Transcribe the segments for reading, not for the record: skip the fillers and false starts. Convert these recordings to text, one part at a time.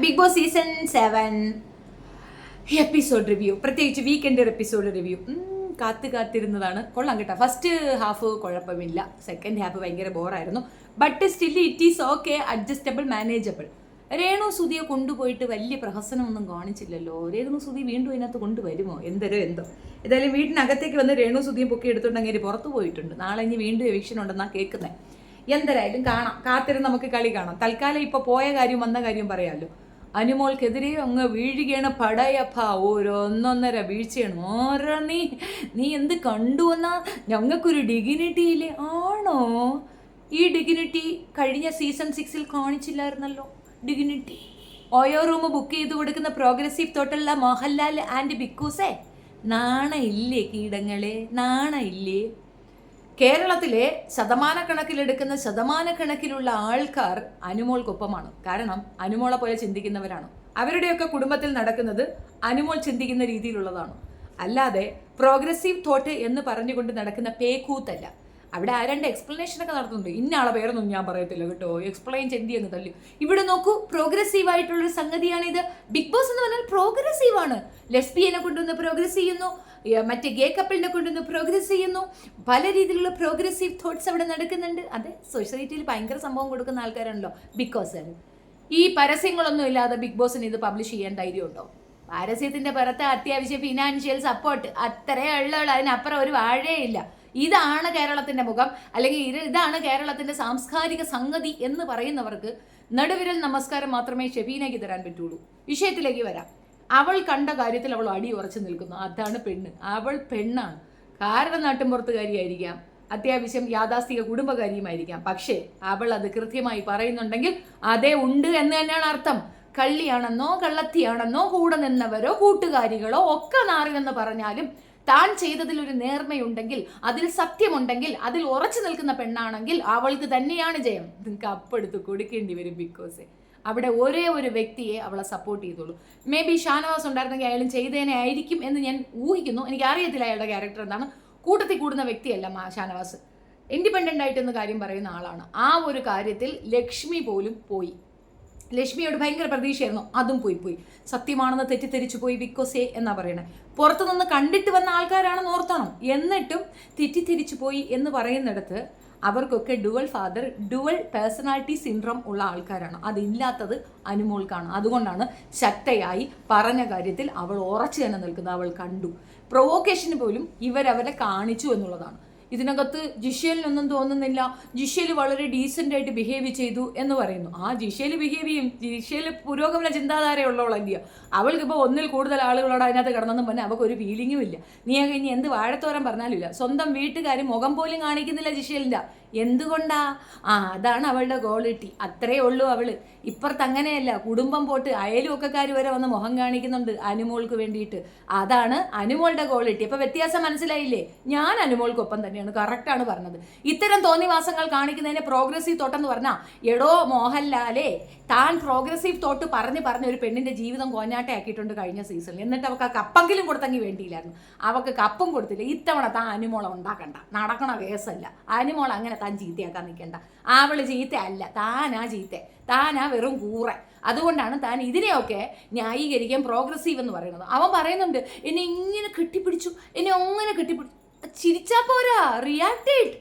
Big Boss season 7 episode review, പ്രത്യേകിച്ച് weekend episode review കാത്തിരുന്നതാണ്. കൊള്ളാം കേട്ടോ. ഫസ്റ്റ് ഹാഫ് കുഴപ്പമില്ല, സെക്കൻഡ് ഹാഫ് ഭയങ്കര ബോറായിരുന്നു. But still it is okay, adjustable, manageable. Renu സുധിയെ കൊണ്ടുപോയിട്ട് വലിയ പ്രഹസനമൊന്നും കാണിച്ചില്ലല്ലോ. രേണു സുധി വീണ്ടും ഇതിനകത്ത് കൊണ്ടുവരുമോ എന്തോ. ഏതായാലും വീട്ടിനകത്തേക്ക് വന്ന് രേണു സുധിയെ പൊക്കി എടുത്തുണ്ടെങ്കിൽ പുറത്തു പോയിട്ടുണ്ട്. നാളെ ഇനി വീണ്ടും എവിക്ഷൻ ഉണ്ടെന്നാണ് കേൾക്കുന്നത്. എന്തായാലും കാണാം, കാത്തിരുന്ന് നമുക്ക് കളി കാണാം. തൽക്കാലം ഇപ്പൊ പോയ കാര്യം വന്ന കാര്യം പറയാമല്ലോ. അനുമോൾക്കെതിരെ അങ്ങ് വീഴുകയാണ് പടയപ്പ. ഒന്നൊന്നര വീഴ്ചയാണ്. ഓരോ നീ എന്ത് കണ്ടുവന്നാ? ഞങ്ങൾക്കൊരു ഡിഗ്നിറ്റി ഇല്ലേ? ആണോ? ഈ ഡിഗ്നിറ്റി കഴിഞ്ഞ സീസൺ 6 കാണിച്ചില്ലായിരുന്നല്ലോ. ഡിഗ്നിറ്റി ഓയോ റൂം ബുക്ക് ചെയ്ത് കൊടുക്കുന്ന പ്രോഗ്രസീവ് തോട്ടുള്ള മോഹൻലാൽ ആൻഡ് ബിക്കോസേ നാണ ഇല്ലേ? കീടങ്ങളെ നാണ ഇല്ലേ? കേരളത്തിലെ ശതമാനക്കണക്കിലുള്ള ആൾക്കാർ അനുമോൾക്കൊപ്പമാണ്. കാരണം അനുമോളെ പോലെ ചിന്തിക്കുന്നവരാണ്. അവരുടെയൊക്കെ കുടുംബത്തിൽ നടക്കുന്നത് അനുമോൾ ചിന്തിക്കുന്ന രീതിയിലുള്ളതാണ്. അല്ലാതെ പ്രോഗ്രസീവ് തോട്ട് എന്ന് പറഞ്ഞുകൊണ്ട് നടക്കുന്ന പേക്കൂത്തല്ല. അവിടെ ആരാണ്ട് എക്സ്പ്ലനേഷനൊക്കെ നടത്തുന്നുണ്ട്. ഇന്നയാളെ പേരൊന്നും ഞാൻ പറയത്തില്ല കേട്ടോ. എക്സ്പ്ലെയിൻ ചെന്തി അങ്ങ് തല്ലി. ഇവിടെ നോക്കൂ, പ്രോഗ്രസീവ് ആയിട്ടുള്ളൊരു സംഗതിയാണിത്. ബിഗ് ബോസ് എന്ന് പറഞ്ഞാൽ പ്രോഗ്രസീവ് ആണ്. ലെസ്ബിയനെ കൊണ്ടുവന്ന് പ്രോഗ്രസ് ചെയ്യുന്നു, മറ്റേ ഗേ കപ്പിളിനെ കൊണ്ടുവന്ന് പ്രോഗ്രസ് ചെയ്യുന്നു. പല രീതിയിലുള്ള പ്രോഗ്രസീവ് തോട്ട്സ് അവിടെ നടക്കുന്നുണ്ട്. അതെ, സൊസൈറ്റിയിൽ ഭയങ്കര സംഭവം കൊടുക്കുന്ന ആൾക്കാരാണല്ലോ ബിക്കോസ്. ഈ പരസ്യങ്ങളൊന്നും ഇല്ലാതെ ബിഗ് ബോസിന് ഇത് പബ്ലിഷ് ചെയ്യാൻ ധൈര്യമുണ്ടോ? പരസ്യത്തിന്റെ പുറത്ത് അത്യാവശ്യം ഫിനാൻഷ്യൽ സപ്പോർട്ട് അത്രേ ഉള്ളൂ. അതിനപ്പുറം ഒരു വാഴയില്ല. ഇതാണ് കേരളത്തിന്റെ മുഖം, അല്ലെങ്കിൽ ഇതാണ് കേരളത്തിന്റെ സാംസ്കാരിക സംഗതി എന്ന് പറയുന്നവർക്ക് നടുവിരൽ നമസ്കാരം മാത്രമേ ഷെബീനയ്ക്ക് തരാൻ പറ്റുള്ളൂ. വിഷയത്തിലേക്ക് വരാം. അവൾ കണ്ട കാര്യത്തിൽ അവൾ അടി ഉറച്ചു നിൽക്കുന്നു. അതാണ് പെണ്ണ്. അവൾ പെണ്ണാണ്. കാരണം നാട്ടിൻപുറത്തുകാരിയായിരിക്കാം, അത്യാവശ്യം യാഥാസ്ഥിക കുടുംബകാരിയുമായിരിക്കാം. പക്ഷേ അവൾ അത് കൃത്യമായി പറയുന്നുണ്ടെങ്കിൽ അതേ ഉണ്ട് എന്ന് തന്നെയാണ് അർത്ഥം. കള്ളിയാണെന്നോ കള്ളത്തിയാണെന്നോ കൂടെ നിന്നവരോ കൂട്ടുകാരികളോ ഒക്കെ നാറിനെന്ന് പറഞ്ഞാലും താൻ ചെയ്തതിൽ ഒരു നേർമയുണ്ടെങ്കിൽ, അതിൽ സത്യമുണ്ടെങ്കിൽ, അതിൽ ഉറച്ചു നിൽക്കുന്ന പെണ്ണാണെങ്കിൽ അവൾക്ക് തന്നെയാണ് ജയം. കപ്പെടുത്ത് കൊടുക്കേണ്ടി വരും ബിക്കോസ് അവിടെ ഒരേ ഒരു വ്യക്തിയെ അവളെ സപ്പോർട്ട് ചെയ്തോളൂ. മേ ബി ഷാനവാസ് ഉണ്ടായിരുന്നെങ്കിൽ അയാളും ചെയ്തേനെ ആയിരിക്കും എന്ന് ഞാൻ ഊഹിക്കുന്നു. എനിക്ക് അറിയത്തില്ല അയാളുടെ ക്യാരക്ടർ എന്താണ്. കൂട്ടത്തിൽ കൂടുന്ന വ്യക്തിയല്ല ഷാനവാസ്. ഇൻഡിപെൻഡൻ്റ് ആയിട്ടൊന്ന് കാര്യം പറയുന്ന ആളാണ്. ആ ഒരു കാര്യത്തിൽ ലക്ഷ്മി പോലും പോയി. ലക്ഷ്മിയോട് ഭയങ്കര പ്രതീക്ഷയായിരുന്നു, അതും പോയി. സത്യമാണെന്ന് തെറ്റിദ്ധരിച്ചു പോയി ബിക്കോസേ എന്നാ പറയണേ. പുറത്തുനിന്ന് കണ്ടിട്ട് വന്ന ആൾക്കാരാണെന്ന് ഓർത്തണം. എന്നിട്ടും തെറ്റിദ്ധരിച്ചു പോയി എന്ന് പറയുന്നിടത്ത് അവർക്കൊക്കെ ഡുവൽ പേഴ്സണാലിറ്റി സിൻഡ്രോം ഉള്ള ആൾക്കാരാണ്. അതില്ലാത്തത് അനുമോൾക്കാണ്. അതുകൊണ്ടാണ് ശക്തയായി പറഞ്ഞ കാര്യത്തിൽ അവൾ ഉറച്ചു തന്നെ നിൽക്കുന്നത്. അവൾ കണ്ടു. പ്രൊവോക്കേഷന് പോലും ഇവരവരെ കാണിച്ചു എന്നുള്ളതാണ്. ഇതിനകത്ത് ജിഷേലിനൊന്നും തോന്നുന്നില്ല. ജിഷേൽ വളരെ ഡീസൻ്റ് ആയിട്ട് ബിഹേവ് ചെയ്തു എന്ന് പറയുന്നു. ആ ജിഷേൽ ബിഹേവ് ചെയ്യും. ജിഷേൽ പുരോഗമന ചിന്താധാരയുള്ളവളല്ലയോ. അവൾക്കിപ്പോൾ ഒന്നിൽ കൂടുതൽ ആളുകളോട് അതിനകത്ത് കിടന്നെന്നും പറഞ്ഞാൽ അവൾക്കൊരു ഫീലിങ്ങും ഇല്ല. നീ ഇനി എന്ത് വാഴത്തോരം പറഞ്ഞാലും ഇല്ല. സ്വന്തം വീട്ടുകാർ മുഖം പോലും കാണിക്കുന്നില്ല ജിഷേലിൻ്റെ. എന്തുകൊണ്ടാ? അതാണ് അവളുടെ ക്വാളിറ്റി. അത്രേ ഉള്ളൂ അവള്. ഇപ്പുറത്ത് അങ്ങനെയല്ല. കുടുംബം പോട്ട് അയലുമൊക്കെക്കാർ വരെ വന്ന് മുഖം കാണിക്കുന്നുണ്ട് അനുമോൾക്ക് വേണ്ടിയിട്ട്. അതാണ് അനുമോളുടെ ക്വാളിറ്റി. അപ്പൊ വ്യത്യാസം മനസ്സിലായില്ലേ? ഞാൻ അനുമോൾക്കൊപ്പം തന്നെയാണ്. കറക്റ്റാണ് പറഞ്ഞത്. ഇത്തരം തോന്നിവാസങ്ങൾ കാണിക്കുന്നതിനെ പ്രോഗ്രസീവ് തോട്ടെന്ന് പറഞ്ഞാൽ, എടോ മോഹൻലാലേ, താൻ പ്രോഗ്രസീവ് തോട്ട് പറഞ്ഞ് ഒരു പെണ്ണിന്റെ ജീവിതം കോഞ്ഞാട്ടയാക്കിയിട്ടുണ്ട് കഴിഞ്ഞ സീസണിൽ. എന്നിട്ട് അവൾക്ക് ആ കപ്പെങ്കിലും കൊടുത്തെങ്കിൽ വേണ്ടിയില്ലായിരുന്നു. അവൾക്ക് കപ്പും കൊടുത്തില്ല. ഇത്തവണ താൻ അനുമോളെ ഉണ്ടാക്കണ്ട. നടക്കണ കേസല്ല. അനുമോൾ അങ്ങനെ താൻ ചീത്തയാക്കാൻ നിൽക്കണ്ട. അവള് ചീത്തയല്ല, താനാ വെറും കൂറ. അതുകൊണ്ടാണ് താൻ ഇതിനെയൊക്കെ ന്യായീകരിക്കാൻ പ്രോഗ്രസീവ് എന്ന് പറയുന്നത്. അവൻ പറയുന്നുണ്ട്, എന്നെ ഇങ്ങനെ കെട്ടിപ്പിടിച്ചു, എന്നെ അങ്ങനെ കെട്ടിപ്പിടിച്ചു. ചിരിച്ചാ പോരാ, റിയാക്റ്റേഡ്.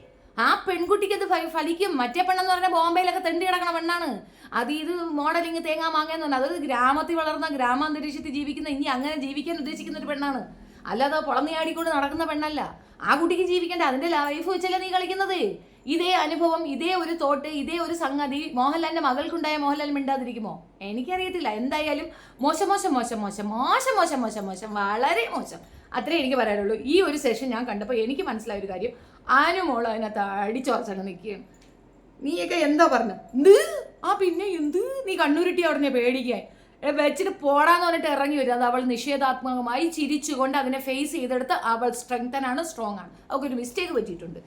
ആ പെൺകുട്ടിക്ക് അത് ഫലിക്കും. മറ്റേ പെണ്ണെന്ന് പറഞ്ഞാൽ ബോംബെയിലൊക്കെ തെണ്ടി കിടക്കണ പെണ്ണാണ്. ഇത് മോഡലിങ് തേങ്ങാ മാങ്ങയെന്ന് പറഞ്ഞാൽ അതൊരു ഗ്രാമത്തിൽ വളർന്ന ഗ്രാമാന്തരീക്ഷത്തിൽ ജീവിക്കുന്ന, ഇനി അങ്ങനെ ജീവിക്കാൻ ഉദ്ദേശിക്കുന്ന ഒരു പെണ്ണാണ്. അല്ലാതെ പൊളന്നിയാടിക്കൊണ്ട് നടക്കുന്ന പെണ്ണല്ല. ആ കുട്ടിക്ക് ജീവിക്കേണ്ട, അതിന്റെ ലൈഫ് വെച്ചല്ലേ നീ കളിക്കുന്നത്. ഇതേ അനുഭവം, ഇതേ ഒരു തോട്ട്, ഇതേ ഒരു സംഗതി മോഹൻലാലിന്റെ മകൾക്കുണ്ടായ മോഹൻലാൽ മിണ്ടാതിരിക്കുമോ? എനിക്കറിയത്തില്ല. എന്തായാലും മോശം, വളരെ മോശം. അത്രേ എനിക്ക് പറയാനുള്ളൂ. ഈ ഒരു സെഷൻ ഞാൻ കണ്ടപ്പോൾ എനിക്ക് മനസ്സിലായ ഒരു കാര്യം, അനുമോൾ അതിനകത്ത് അടിച്ചുറച്ചങ്ങ് നിൽക്കുകയാണ്. നീയൊക്കെ എന്താ പറഞ്ഞു? പിന്നെ എന്ത്? നീ കണ്ണൂരിട്ടി അവിടെ പേടിക്കാൻ വെച്ചിട്ട് പോടാന്ന് പറഞ്ഞിട്ട് ഇറങ്ങി വരും. അത് അവൾ നിഷേധാത്മകമായി ചിരിച്ചുകൊണ്ട് അതിനെ ഫേസ് ചെയ്തെടുത്ത് അവൾ സ്ട്രെങ്തൻ ആണ്, സ്ട്രോങ് ആണ്. അവൾക്കൊരു മിസ്റ്റേക്ക് പറ്റിയിട്ടുണ്ട്.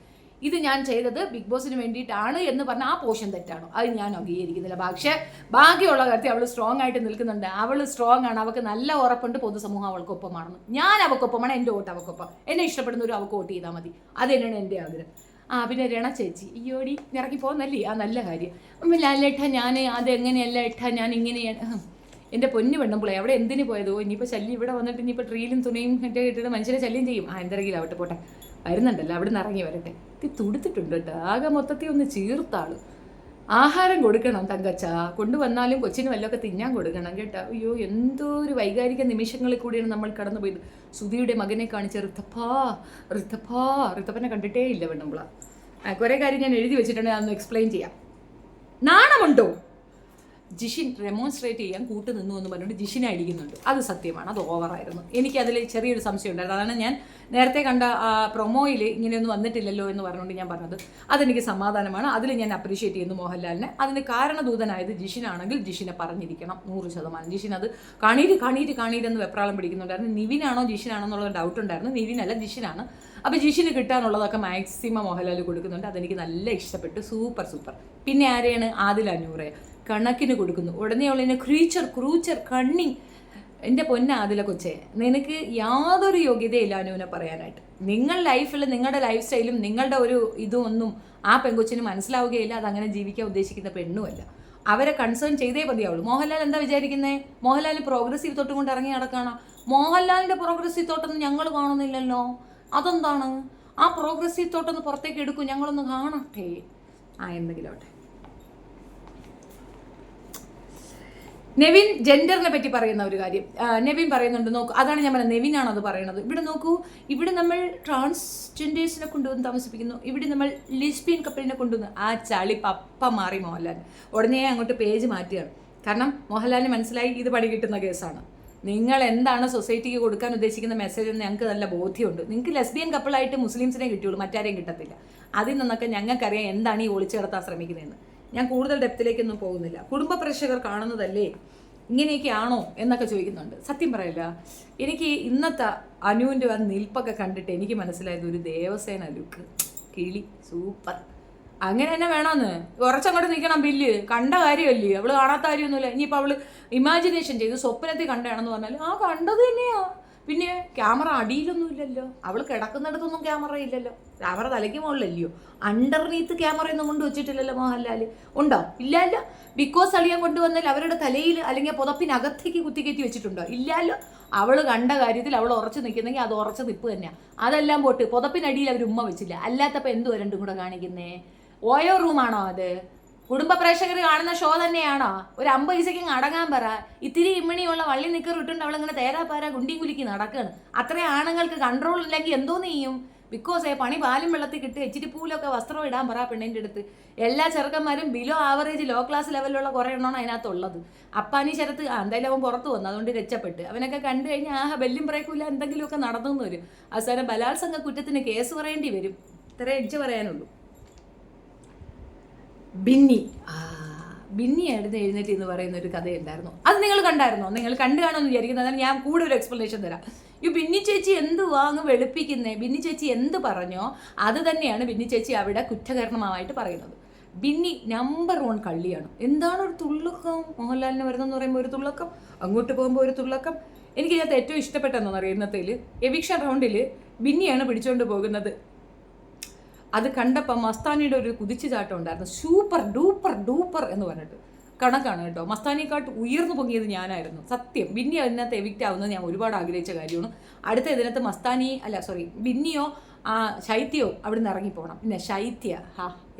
ഇത് ഞാൻ ചെയ്തത് ബിഗ് ബോസിന് വേണ്ടിയിട്ടാണ് എന്ന് പറഞ്ഞാൽ ആ പോർഷൻ തെറ്റാണോ? അത് ഞാൻ അംഗീകരിക്കുന്നില്ല. പക്ഷേ ബാക്കിയുള്ള കാര്യത്തിൽ അവൾ സ്ട്രോങ് ആയിട്ട് നിൽക്കുന്നുണ്ട്. അവൾ സ്ട്രോങ് ആണ്. അവൾക്ക് നല്ല ഉറപ്പുണ്ട് പൊതുസമൂഹം അവൾക്കൊപ്പമാണെന്ന്. ഞാൻ അവൾക്കൊപ്പമാണ്. എൻ്റെ വോട്ട് അവൾക്കൊപ്പം. എന്നെ ഇഷ്ടപ്പെടുന്നവരും അവൾക്ക് വോട്ട് ചെയ്താൽ മതി. അത് തന്നെയാണ് എൻ്റെ ആഗ്രഹം. പിന്നെ രണ ചേച്ചി അയ്യോടി ഇറങ്ങി പോകുന്നല്ലേ, നല്ല കാര്യം. ലാലേട്ട ഞാൻ അതെങ്ങനെയല്ല ഏട്ടാ, ഞാൻ ഇങ്ങനെയാണ്. എൻ്റെ പൊന്നു പെണ്ണുമ്പിളെ അവിടെ എന്തിനു പോയതോ, ഇനിയിപ്പോൾ ശല്യം ഇവിടെ വന്നിട്ട് ഇനിയിപ്പോൾ ട്രീലും തുണിയും മറ്റേ ഇട്ടിട്ട് മനുഷ്യരെ ശല്യം ചെയ്യും. എന്തെങ്കിലും ആവട്ടെ പോട്ടെ, വരുന്നുണ്ടല്ലോ, അവിടെ നിന്ന് ഇറങ്ങി വരട്ടെ. ഇത് തുടുത്തിട്ടുണ്ട് കേട്ടോ, ആകെ മൊത്തത്തിൽ ഒന്ന് ചീർത്താള്. ആഹാരം കൊടുക്കണം തങ്കച്ച, കൊണ്ടുവന്നാലും കൊച്ചിന് വല്ലതൊക്കെ തിന്നാൻ കൊടുക്കണം കേട്ടോ. അയ്യോ, എന്തോ ഒരു വൈകാരിക നിമിഷങ്ങളിൽ കൂടിയാണ് നമ്മൾ കടന്നു പോയത്. സുധിയുടെ മകനെ കാണിച്ച ഋത്തപ്പനെ കണ്ടിട്ടേ ഇല്ല പെണ്ണുമ്പിള. കുറേ കാര്യം ഞാൻ എഴുതി വെച്ചിട്ടുണ്ട്, അതൊന്ന് എക്സ്പ്ലെയിൻ ചെയ്യാം. നാണമുണ്ടോ? ജിഷിൻ ഡെമോൺസ്ട്രേറ്റ് ചെയ്യാൻ കൂട്ട് നിന്നു എന്ന് പറഞ്ഞിട്ട് ജിഷിനെ അടിക്കുന്നുണ്ട്. അത് സത്യമാണ്, അത് ഓവറായിരുന്നു. എനിക്കതിൽ ചെറിയൊരു സംശയം ഉണ്ടായിരുന്നു. അതാണ് ഞാൻ നേരത്തെ കണ്ട പ്രൊമോയിൽ ഇങ്ങനെയൊന്നും വന്നിട്ടില്ലല്ലോ എന്ന് പറഞ്ഞുകൊണ്ട് ഞാൻ പറഞ്ഞത്. അതെനിക്ക് സമാധാനമാണ്, അതിൽ ഞാൻ അപ്രീഷിയേറ്റ് ചെയ്യുന്നു മോഹൻലാലിനെ. അതിന് കാരണദൂതനായത് ജിഷിനാണെങ്കിൽ ജിഷിനെ പറഞ്ഞിരിക്കണം 100%. ജിഷിൻ അത് കണീരെന്ന് വെപ്രാളം പിടിക്കുന്നുണ്ടായിരുന്നു. നിവിനാണോ ജിഷിനാണോ എന്നുള്ള ഡൗട്ട് ഉണ്ടായിരുന്നു. നിവിനല്ല, ജിഷിനാണ്. അപ്പോൾ ജിഷിന് കിട്ടാനുള്ളതൊക്കെ മാക്സിമം മോഹൻലാൽ കൊടുക്കുന്നുണ്ട്. അതെനിക്ക് നല്ല ഇഷ്ടപ്പെട്ടു. സൂപ്പർ. പിന്നെ ആരെയാണ്? ആദില നൂറെ കണക്കിന് കൊടുക്കുന്നു. ഉടനെ ഉള്ളതിനെ ക്രൂച്ചർ കണ്ണിങ്. എൻ്റെ പൊന്ന ആദില കൊച്ചേ, നിനക്ക് യാതൊരു യോഗ്യതയില്ല അനുവിനെ പറയാനായിട്ട്. നിങ്ങൾ ലൈഫിൽ നിങ്ങളുടെ ലൈഫ് സ്റ്റൈലും നിങ്ങളുടെ ഒരു ഇതും ഒന്നും ആ പെൺകൊച്ചിന് മനസ്സിലാവുകയില്ല. അതങ്ങനെ ജീവിക്കാൻ ഉദ്ദേശിക്കുന്ന പെണ്ണുമല്ല. അവരെ കൺസേൺ ചെയ്തേ മതിയാവുള്ളൂ. മോഹൻലാൽ എന്താ വിചാരിക്കുന്നത്? മോഹൻലാൽ പ്രോഗ്രസീവ് തോട്ടും കൊണ്ട് ഇറങ്ങി നടക്കുകയാണ്. മോഹൻലാലിൻ്റെ പ്രോഗ്രസീവ് തോട്ടൊന്നും ഞങ്ങൾ കാണുന്നില്ലല്ലോ. അതെന്താണ്? ആ പ്രോഗ്രസീവ് തോട്ടൊന്ന് പുറത്തേക്ക് എടുക്കും, ഞങ്ങളൊന്ന് കാണട്ടെ. എന്തെങ്കിലും ആവട്ടെ. നെവിൻ ജെൻഡറിനെ പറ്റി പറയുന്ന ഒരു കാര്യം നെവിൻ പറയുന്നുണ്ട്. നോക്കൂ, അതാണ് ഞാൻ പറയുന്നത്, നെവിനാണ് അത് പറയുന്നത്. ഇവിടെ നോക്കൂ, ഇവിടെ നമ്മൾ ട്രാൻസ്ജെൻഡേഴ്സിനെ കൊണ്ടുവന്ന് താമസിപ്പിക്കുന്നു, ഇവിടെ നമ്മൾ ലെസ്ബിയൻ കപ്പിളിനെ കൊണ്ടുവന്ന്. ആ ചളി പപ്പ മാറി മോഹൻലാൽ. ഉടനെ അങ്ങോട്ട് പേജ് മാറ്റുകയാണ്. കാരണം മോഹൻലാലിന് മനസ്സിലായി ഇത് പണി കിട്ടുന്ന കേസാണ്. നിങ്ങൾ എന്താണ് സൊസൈറ്റിക്ക് കൊടുക്കാൻ ഉദ്ദേശിക്കുന്ന മെസ്സേജ് എന്ന് ഞങ്ങൾക്ക് നല്ല ബോധ്യമുണ്ട്. നിങ്ങൾക്ക് ലെസ്ബിയൻ കപ്പിളായിട്ട് മുസ്ലിംസിനെ കിട്ടിയുള്ളൂ, മറ്റാരെയും കിട്ടത്തില്ല. അതിൽ നിന്നൊക്കെ ഞങ്ങൾക്കറിയാം എന്താണ് ഈ ഒളിച്ചു കിടത്താൻ ശ്രമിക്കുന്നതെന്ന്. ഞാൻ കൂടുതൽ ഡെപ്തിലേക്കൊന്നും പോകുന്നില്ല. കുടുംബ പ്രേക്ഷകർ കാണുന്നതല്ലേ, ഇങ്ങനെയൊക്കെയാണോ എന്നൊക്കെ ചോദിക്കുന്നുണ്ട്. സത്യം പറയില്ല, എനിക്ക് ഇന്നത്തെ അനുവിൻ്റെ ആ നിൽപ്പൊക്കെ കണ്ടിട്ട് എനിക്ക് മനസ്സിലായത് ഒരു ദേവസേന ലുക്ക്. കിളി സൂപ്പർ. അങ്ങനെ തന്നെ വേണമെന്ന് കുറച്ചങ്ങോട്ട് നിൽക്കണം. ബില്ല് കണ്ട കാര്യമല്ലേ, അവള് കാണാത്ത കാര്യമൊന്നുമില്ല. ഇനിയിപ്പോൾ അവള് ഇമാജിനേഷൻ ചെയ്ത് സ്വപ്നത്തിൽ കണ്ടാണെന്ന് പറഞ്ഞാൽ കണ്ടത് തന്നെയാ. പിന്നെ ക്യാമറ അടിയിലൊന്നും ഇല്ലല്ലോ, അവൾ കിടക്കുന്നിടത്തൊന്നും ക്യാമറ ഇല്ലല്ലോ. ക്യാമറ തലയ്ക്ക് മുകളിലല്ലയോ, അണ്ടർനീത്ത് ക്യാമറയൊന്നും കൊണ്ട് വെച്ചിട്ടില്ലല്ലോ മോഹൻലാൽ. ഉണ്ടോ? ഇല്ലല്ലോ. ബിക്കോസ് അളിയാൻ കൊണ്ടുവന്നാൽ അവരുടെ തലയിൽ അല്ലെങ്കിൽ പുതപ്പിനകത്തേക്ക് കുത്തിക്കയറ്റി വെച്ചിട്ടുണ്ടോ? ഇല്ലല്ലോ. അവൾ കണ്ട കാര്യത്തിൽ അവൾ ഉറച്ചു നിൽക്കുന്നെങ്കിൽ അത് ഉറച്ച നിപ്പ് തന്നെയാണ്. അതെല്ലാം പോട്ട് പുതപ്പിനടിയിൽ അവർ ഉമ്മ വെച്ചില്ല. അല്ലാത്തപ്പോൾ എന്തുവാ രണ്ടും കൂടെ കാണിക്കുന്നേ? ഓയോ റൂമാണോ അത്? കുടുംബ പ്രേക്ഷകർ കാണുന്ന ഷോ തന്നെയാണോ? ഒരു 50 പൈസയ്ക്ക് അടങ്ങാൻ പറ. ഇത്തിരി ഇമ്മണിയുള്ള വള്ളി നിക്കർ ഇട്ടുണ്ട് അവളിങ്ങനെ തേരാപ്പാര ഗുണ്ടിയും കുലുക്കി നടക്കുകയാണ്. അത്രയും ആണുങ്ങൾക്ക് കൺട്രോൾ ഇല്ലെങ്കിൽ എന്തോന്ന് ചെയ്യും? ബിക്കോസ് പണി പാലും വെള്ളത്തിൽ കിട്ടി ഇച്ചിരി പൂലൊക്കെ വസ്ത്രം ഇടാൻ പറ പെണ്ണിൻ്റെ അടുത്ത്. എല്ലാ ചെറുക്കന്മാരും ബിലോ ആവറേജ് ലോ ക്ലാസ് ലെവലിലുള്ള കുറേ എണ്ണമാണ് അതിനകത്തുള്ളത്. അപ്പാനി ശരത്ത് എന്തായാലും അവൻ പുറത്ത് വന്നു, അതുകൊണ്ട് രക്ഷപ്പെട്ട്. അവനൊക്കെ കണ്ടു കഴിഞ്ഞാൽ ബെല്ലും ബ്രേക്കില്ല എന്തെങ്കിലുമൊക്കെ നടന്നു വരും. അവസാനം ബലാത്സംഗ കുറ്റത്തിന് കേസ് പറയേണ്ടി വരും. ഇത്രേ എനിക്ക് പറയാനുള്ളൂ. ബിന്നി എഴുന്നേറ്റ് എന്ന് പറയുന്ന ഒരു കഥയുണ്ടായിരുന്നു. അത് നിങ്ങൾ കണ്ടായിരുന്നോ? നിങ്ങൾ കണ്ടു കാണുമെന്ന് വിചാരിക്കുന്നത്. അതാണ് ഞാൻ കൂടെ ഒരു എക്സ്പ്ലനേഷൻ തരാം. ഈ ബിന്നി ചേച്ചി എന്തുവാ അങ്ങ് വെളുപ്പിക്കുന്നേ? ബിന്നി ചേച്ചി എന്ത് പറഞ്ഞോ അത് തന്നെയാണ് ബിന്നി ചേച്ചി അവിടെ കുറ്റകരണമായിട്ട് പറയുന്നത്. ബിന്നി നമ്പർ 1 കള്ളിയാണ്. എന്താണ് ഒരു തുള്ളക്കം? മോഹൻലാലിന് വരുന്നതെന്ന് പറയുമ്പോൾ ഒരു തുള്ളക്കം, അങ്ങോട്ട് പോകുമ്പോൾ ഒരു തുള്ളക്കം. എനിക്ക് ഇതിനകത്ത് ഏറ്റവും ഇഷ്ടപ്പെട്ടെന്ന് പറയുന്നത് ഇന്നത്തേൽ എവിക്ഷൻ റൗണ്ടിൽ ബിന്നിയാണ് പിടിച്ചുകൊണ്ട് പോകുന്നത്. അത് കണ്ടപ്പോൾ മസ്താനിയുടെ ഒരു കുതിച്ചു ചാട്ടം ഉണ്ടായിരുന്നു. സൂപ്പർ ഡൂപ്പർ എന്ന് പറഞ്ഞിട്ട് കണക്കാണ് കേട്ടോ. മസ്താനിയെക്കാട്ട് ഉയർന്നു പൊങ്ങിയത് ഞാനായിരുന്നു സത്യം. ബിന്നി അതിനകത്ത് എവിക്റ്റ് ആവുന്നത് ഞാൻ ഒരുപാട് ആഗ്രഹിച്ച കാര്യമാണ്. അടുത്ത ഇതിനകത്ത് ബിന്നിയോ ശൈത്യോ അവിടെ നിന്ന് ഇറങ്ങിപ്പോകണം. പിന്നെ ശൈത്യ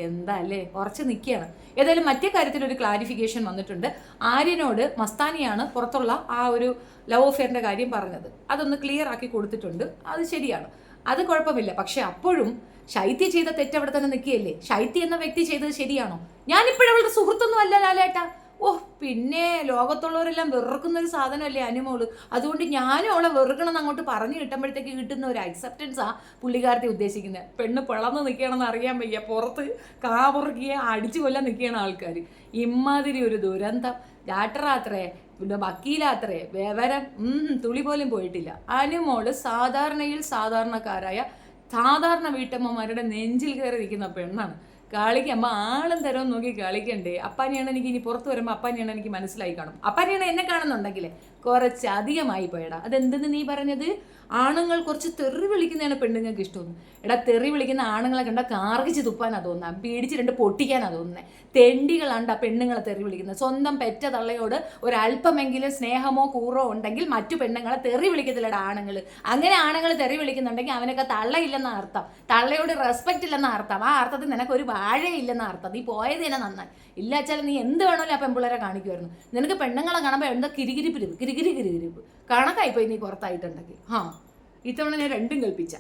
എന്താ അല്ലേ, ഉറച്ച് നിൽക്കുകയാണ്. ഏതായാലും മറ്റേ കാര്യത്തിൽ ഒരു ക്ലാരിഫിക്കേഷൻ വന്നിട്ടുണ്ട്. ആര്യനോട് മസ്താനിയാണ് പുറത്തുള്ള ആ ഒരു ലവ് അഫെയറിൻ്റെ കാര്യം പറഞ്ഞത്. അതൊന്ന് ക്ലിയർ ആക്കി കൊടുത്തിട്ടുണ്ട്. അത് ശരിയാണ്, അത് കുഴപ്പമില്ല. പക്ഷെ അപ്പോഴും ശൈത്യ ചെയ്ത തെറ്റ് അവിടെ തന്നെ നിൽക്കുകയല്ലേ. ശൈത്യ എന്ന വ്യക്തി ചെയ്തത് ശരിയാണോ? ഞാനിപ്പോഴവളുടെ സുഹൃത്തൊന്നും അല്ല ലാലേട്ടാ. പിന്നെ ലോകത്തുള്ളവരെല്ലാം വെറുക്കുന്നൊരു സാധനമല്ലേ അനുമോള്. അതുകൊണ്ട് ഞാനും അവളെ വെറുക്കണമെന്ന് അങ്ങോട്ട് പറഞ്ഞു കിട്ടുമ്പോഴത്തേക്ക് കിട്ടുന്ന ഒരു അക്സെപ്റ്റൻസാ പുള്ളിക്കാരത്തെ ഉദ്ദേശിക്കുന്നത്. പെണ്ണ് പിളർന്ന് നിൽക്കണമെന്ന് അറിയാൻ വയ്യ, പുറത്ത് കാപുറക്കിയ അടിച്ചു കൊല്ലാൻ നിൽക്കുകയാണ് ആൾക്കാർ. ഇമ്മാതിരി ഒരു ദുരന്തം. ജാട്ടറാത്രേ, പിന്നെ വക്കീലാത്രേ, വിവരം തുളി പോലും പോയിട്ടില്ല. അനുമോള് സാധാരണയിൽ സാധാരണക്കാരായ സാധാരണ വീട്ടമ്മമാരുടെ നെഞ്ചിൽ കയറി നിൽക്കുന്ന പെണ്ണാണ്. കളിക്കുമ്പോൾ ആളും തരവും നോക്കി കളിക്കണ്ടേ. അപ്പാനിയാണ് എനിക്ക് ഇനി പുറത്ത് വരുമ്പോൾ അപ്പാനിയാണ് എനിക്ക് മനസ്സിലായി കാണും. അപ്പാനിയാണ് എന്നെ കാണുന്നുണ്ടെങ്കിലേ കുറച്ച് അധികമായി പോയടാ. അതെന്തെന്ന് നീ പറഞ്ഞത്? ആണുങ്ങൾ കുറച്ച് തെറി വിളിക്കുന്നതാണ് പെണ്ണുങ്ങൾക്ക് ഇഷ്ടമൊന്നും. എടാ, തെറി വിളിക്കുന്ന ആണുങ്ങളെ കണ്ടാൽ കാർക്കിച്ച് തുപ്പാനാ തോന്നുന്നത്, പേടിച്ച് രണ്ട് പൊട്ടിക്കാനാ തോന്നുന്നത്. തെണ്ടികളാണ്ടാ പെണ്ണുങ്ങളെ തെറി വിളിക്കുന്നത്. സ്വന്തം പെറ്റ തള്ളയോട് ഒരല്പമെങ്കിലും സ്നേഹമോ കൂറോ ഉണ്ടെങ്കിൽ മറ്റു പെണ്ണുങ്ങളെ തെറി വിളിക്കത്തില്ലടാ ആണുങ്ങൾ. അങ്ങനെ ആണുങ്ങൾ തെറി വിളിക്കുന്നുണ്ടെങ്കിൽ അവനൊക്കെ തള്ളയില്ലെന്ന അർത്ഥം, തള്ളയോട് റെസ്പെക്റ്റ് ഇല്ലെന്ന അർത്ഥം. ആ അർത്ഥത്തിൽ നിനക്കൊരു വാഴയില്ലെന്ന അർത്ഥം. നീ പോയത് തന്നെ നന്നായി. ഇല്ല വെച്ചാൽ നീ എന്ത് വേണമല്ലോ ആ പെൺപിള്ളേരെ കാണിക്കുമായിരുന്നു. നിനക്ക് പെണ്ണുങ്ങളെ കാണുമ്പോൾ എന്താ കിരികിരിപ്പ് കണക്കായിപ്പോയി നീ പുറത്തായിട്ടുണ്ടെങ്കിൽ. ഇത്തവണ ഞാൻ രണ്ടും കൽപ്പിച്ച.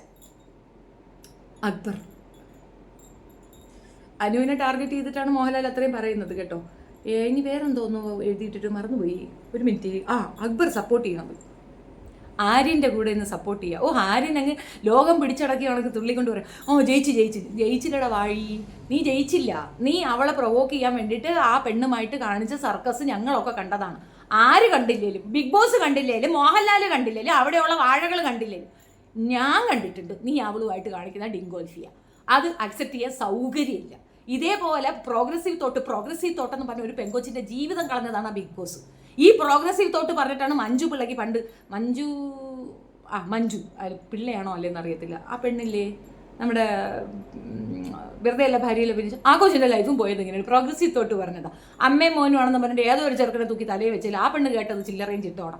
അക്ബർ അനുവിനെ ടാർഗറ്റ് ചെയ്തിട്ടാണ് മോഹൻലാൽ അത്രയും പറയുന്നത് കേട്ടോ. ഇനി വേറെന്തോന്നു എഴുതിയിട്ടിട്ട് മറന്നുപോയി, ഒരു മിനിറ്റ്. അക്ബർ സപ്പോർട്ട് ചെയ്യണം, ആര്യൻ്റെ കൂടെ ഇന്ന് സപ്പോർട്ട് ചെയ്യുക. ആര്യൻ അങ്ങ് ലോകം പിടിച്ചടക്കി കണക്ക് തുള്ളിക്കൊണ്ട് പറയാം, ജയിച്ചില്ലടാ വാഴി, നീ ജയിച്ചില്ല. നീ അവളെ പ്രൊവോക്ക് ചെയ്യാൻ വേണ്ടിയിട്ട് ആ പെണ്ണുമായിട്ട് കാണിച്ച സർക്കസ് ഞങ്ങളൊക്കെ കണ്ടതാണ്. ആര് കണ്ടില്ലേലും, ബിഗ് ബോസ് കണ്ടില്ലേലും, മോഹൻലാൽ കണ്ടില്ലേലും, അവിടെയുള്ള വാഴകൾ കണ്ടില്ലേലും ഞാൻ കണ്ടിട്ടുണ്ട് നീ അവളുമായിട്ട് കാണിക്കുന്ന ഡിങ്കോൽഫിയ. അത് അക്സെപ്റ്റ് ചെയ്യാൻ സൗകര്യമില്ല. ഇതേപോലെ പ്രോഗ്രസീവ് തോട്ട് എന്ന് പറഞ്ഞ ഒരു പെങ്കൊച്ചിൻ്റെ ജീവിതം കളഞ്ഞതാണ് ആ ബിഗ് ബോസ്. ഈ പ്രോഗ്രസീവ് തോട്ട് പറഞ്ഞിട്ടാണ് മഞ്ജു പിള്ളയ്ക്ക് പണ്ട് മഞ്ജു പിള്ളയാണോ അല്ലേന്ന് അറിയത്തില്ല, ആ പെണ്ണില്ലേ നമ്മുടെ വെറുതെ അല്ല ഭാര്യയിലെ പിരിച്ച് ആഘോഷിൻ്റെ ലൈഫും പോയത് ഇങ്ങനെ ഒരു പ്രോഗ്രസീവ് തോട്ട് പറഞ്ഞതാ. അമ്മയും മോനും ആണെന്ന് പറഞ്ഞിട്ട് ഏതോ ഒരു ചെറുക്കനെ തൂക്കി തലയിൽ വെച്ചില്ല. ആ പെണ്ണ് കേട്ടത് ചില്ലറയും ചിട്ടോടാ.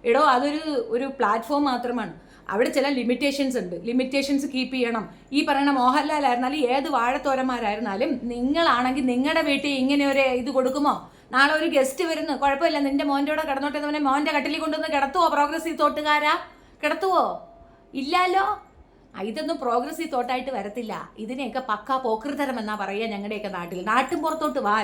എടോ, അതൊരു പ്ലാറ്റ്ഫോം മാത്രമാണ്. അവിടെ ചില ലിമിറ്റേഷൻസ് ഉണ്ട്. ലിമിറ്റേഷൻസ് കീപ്പ് ചെയ്യണം. ഈ പറയുന്ന മോഹൻലാലായിരുന്നാലും ഏത് വാഴത്തോരന്മാരായിരുന്നാലും നിങ്ങളാണെങ്കിൽ നിങ്ങളുടെ വീട്ടിൽ ഇങ്ങനെ ഒരു ഇത് കൊടുക്കുമോ? നാളെ ഒരു ഗസ്റ്റ് വരുന്നു, കുഴപ്പമില്ല, നിന്റെ മോൻ്റെ കൂടെ കിടന്നോട്ടെ എന്ന് പറഞ്ഞാൽ മോൻ്റെ കട്ടിലിൽ കൊണ്ടുവന്ന് കിടത്തുവോ പ്രോഗ്രസീവ് തോട്ടുകാരാ? കിടത്തുവോ? ഇല്ലല്ലോ. ഇതൊന്നും പ്രോഗ്രസീവ് തോട്ടായിട്ട് വരത്തില്ല. ഇതിനെയൊക്കെ പക്കാ പോക്കൃതരം എന്നാ പറയുക ഞങ്ങളുടെയൊക്കെ നാട്ടിൽ. നാട്ടും പുറത്തോട്ട് വാ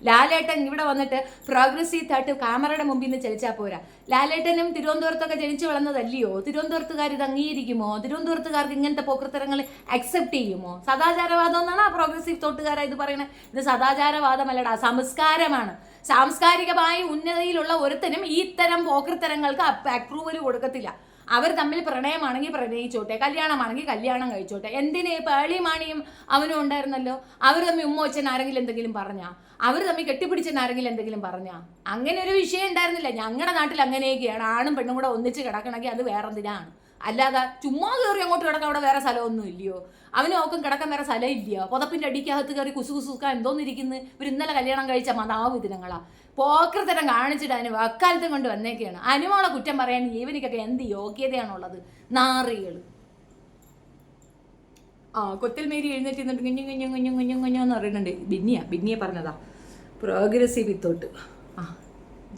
ലാലേട്ടൻ ഇവിടെ വന്നിട്ട് പ്രോഗ്രസീവ് തോട്ട് ക്യാമറയുടെ മുമ്പിൽ നിന്ന് ചലിച്ചാൽ പോരാ. ലാലേട്ടനും തിരുവനന്തപുരത്തൊക്കെ ജനിച്ചു വളർന്നതല്ലയോ? തിരുവനന്തപുരത്തുകാർ ഇത് അംഗീകരിക്കുമോ? തിരുവനന്തപുരത്തുകാർക്ക് ഇങ്ങനത്തെ പോക്കൃതരങ്ങൾ അക്സെപ്റ്റ് ചെയ്യുമോ? സദാചാരവാദം എന്നാണ് ആ പ്രോഗ്രസീവ് തോട്ടുകാരാ ഇത് പറയുന്നത്. ഇത് സദാചാരവാദമല്ലടാ, സംസ്കാരമാണ്. സാംസ്കാരികമായ ഉന്നതിയിലുള്ള ഒരുത്തനും ഈ ഇത്തരം പോക്കൃത്തരങ്ങൾക്ക് അപ്രൂവൽ കൊടുക്കത്തില്ല. അവർ തമ്മിൽ പ്രണയമാണെങ്കിൽ പ്രണയിച്ചോട്ടെ, കല്യാണമാണെങ്കിൽ കല്യാണം കഴിച്ചോട്ടെ. എന്തിന് പേളിമാണിയും അവനും ഉണ്ടായിരുന്നല്ലോ. അവർ തമ്മിൽ ഉമ്മ വെച്ചൻ ആരെങ്കിലും എന്തെങ്കിലും പറഞ്ഞാ? അവർ തമ്മിൽ കെട്ടിപ്പിടിച്ചൻ ആരെങ്കിലും എന്തെങ്കിലും പറഞ്ഞാ? അങ്ങനെ ഒരു വിഷയം ഉണ്ടായിരുന്നില്ല. ഞങ്ങളുടെ നാട്ടിൽ അങ്ങനെയൊക്കെയാണ്. ആണും പെണ്ണും കൂടെ ഒന്നിച്ച് കിടക്കണമെങ്കിൽ അത് വേറെന്തിനാണ്. അല്ലാതെ ചുമ്മാ കയറി അങ്ങോട്ട് കിടക്കാൻ അവിടെ വേറെ സ്ഥലമൊന്നും ഇല്ലയോ? അവനും ഓക്കും കിടക്കാൻ വേറെ സ്ഥലം ഇല്ലയോ? പുതപ്പിൻ്റെ അടിക്കകത്ത് കയറി കുസുക്കാൻ എന്തോന്നിരിക്കുന്നു? ഇവർ ഇന്നലെ കല്യാണം കഴിച്ച മതാവ് ഇതിനങ്ങളാ. പോക്കൃതരം കാണിച്ചിട്ട് അതിന് വക്കാലത്തും കൊണ്ട് വന്നേക്കാണ്. അനുമോളെ കുറ്റം പറയാൻ ഇവനിക്കൊക്കെ എന്ത് യോഗ്യതയാണുള്ളത്? നാറികൾ. കൊത്തൽ മേരി എഴുന്നേറ്റ് കുഞ്ഞു പറയുന്നുണ്ട്. ബിന്നിയെ പറഞ്ഞതാ പ്രോഗ്രസീവ് തോട്ട്.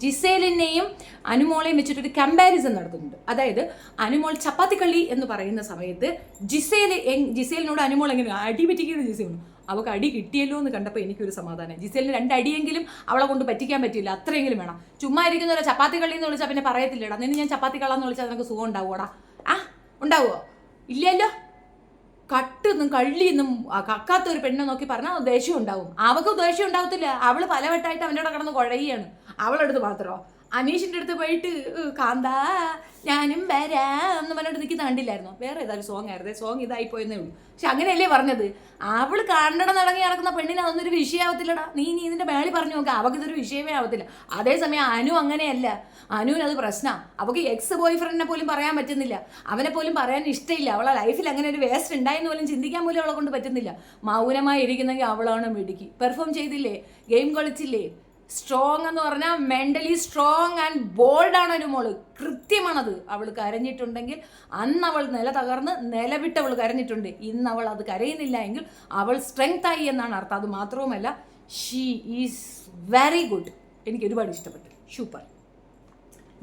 ജിസേലിനെയും അനുമോളെയും വെച്ചിട്ടൊരു കമ്പാരിസൺ നടത്തുന്നുണ്ട്. അതായത് അനുമോൾ ചപ്പാത്തിക്കള്ളി എന്ന് പറയുന്ന സമയത്ത് ജിസേലിനോട് അനുമോൾ എങ്ങനെ അടി പറ്റിക്കുന്നു? ജിസേലിന് അവൾക്ക് അടി കിട്ടിയല്ലോ എന്ന് കണ്ടപ്പോൾ എനിക്കൊരു സമാധാനം. ജിസേലിന് 2 അടിയെങ്കിലും അവളെ കൊണ്ട് പറ്റിക്കാൻ പറ്റില്ല, അത്രയെങ്കിലും വേണം. ചുമ്മാ ഇരിക്കുന്ന ഒരു ചപ്പാത്തിക്കള്ളി എന്ന് വിളിച്ചാൽ പിന്നെ പറയത്തില്ലടാ, നിന്നെ ഞാൻ ചപ്പാത്തിക്കള്ളാന്ന് വിളിച്ചാൽ നിനക്ക് സുഖം ഉണ്ടാവുമോടാ? ഉണ്ടാവുമോ? ഇല്ലല്ലോ. കട്ടെന്നും കള്ളിയെന്നും കക്കാത്ത ഒരു പെണ്ണെ നോക്കി പറഞ്ഞാൽ ദേഷ്യം ഉണ്ടാവും. അവൾക്ക് ദേഷ്യം ഉണ്ടാവത്തില്ല. അവൾ പലവട്ടായിട്ട് അവൻ്റെ അവിടെ കിടന്ന് കുഴയുകയാണ്. അവളെടുത്ത് മാത്രമോ അനീഷിൻ്റെ അടുത്ത് പോയിട്ട് കാന്താ ഞാനും വരാം എന്ന് പറഞ്ഞിട്ട് നിൽക്കുന്ന കണ്ടില്ലായിരുന്നോ? വേറെ ഏതായാലും സോങ് ആയിരുന്നേ, സോങ് ഇതായിപ്പോയെന്നേ ഉള്ളൂ. പക്ഷെ അങ്ങനെയല്ലേ പറഞ്ഞത്. അവൾ കണ്ണട നടങ്ങി നടക്കുന്ന പെണ്ണിന് അതൊന്നൊരു വിഷയമാവത്തില്ലടാ. നീ ഇതിൻ്റെ മേളിൽ പറഞ്ഞു നോക്കുക, അവൾക്ക് ഇതൊരു വിഷയമേ ആവത്തില്ല. അതേസമയം അനു അങ്ങനെയല്ല. അനുവിന് അത് പ്രശ്നമാണ്. അവൾക്ക് എക്സ് ബോയ് ഫ്രണ്ടിനെ പോലും പറയാൻ പറ്റുന്നില്ല, അവനെ പോലും പറയാൻ ഇഷ്ടമില്ല. അവളെ ലൈഫിൽ അങ്ങനെ ഒരു വേസ്റ്റ് ഉണ്ടായെന്ന് പോലും ചിന്തിക്കാൻ പോലും അവളെ കൊണ്ട് പറ്റുന്നില്ല. മൗനമായി ഇരിക്കുന്നെങ്കിൽ അവളാണ് മിടുക്കി. പെർഫോം ചെയ്തില്ലേ, ഗെയിം കളിച്ചില്ലേ. സ്ട്രോങ് എന്ന് പറഞ്ഞാൽ മെൻ്റലി സ്ട്രോങ് ആൻഡ് ബോൾഡാണ് ഒരു മോള്. കൃത്യമാണത്. അവൾ കരഞ്ഞിട്ടുണ്ടെങ്കിൽ അന്ന് അവൾ നില തകർന്ന് നിലവിട്ട് അവൾ കരഞ്ഞിട്ടുണ്ട്. ഇന്ന് അവൾ അത് കരയുന്നില്ല എങ്കിൽ അവൾ സ്ട്രെങ്ത് ആയി എന്നാണ് അർത്ഥം. അത് മാത്രവുമല്ല, ഷീ ഈസ് വെരി ഗുഡ്. എനിക്ക് ഒരുപാട് ഇഷ്ടപ്പെട്ടു. സൂപ്പർ.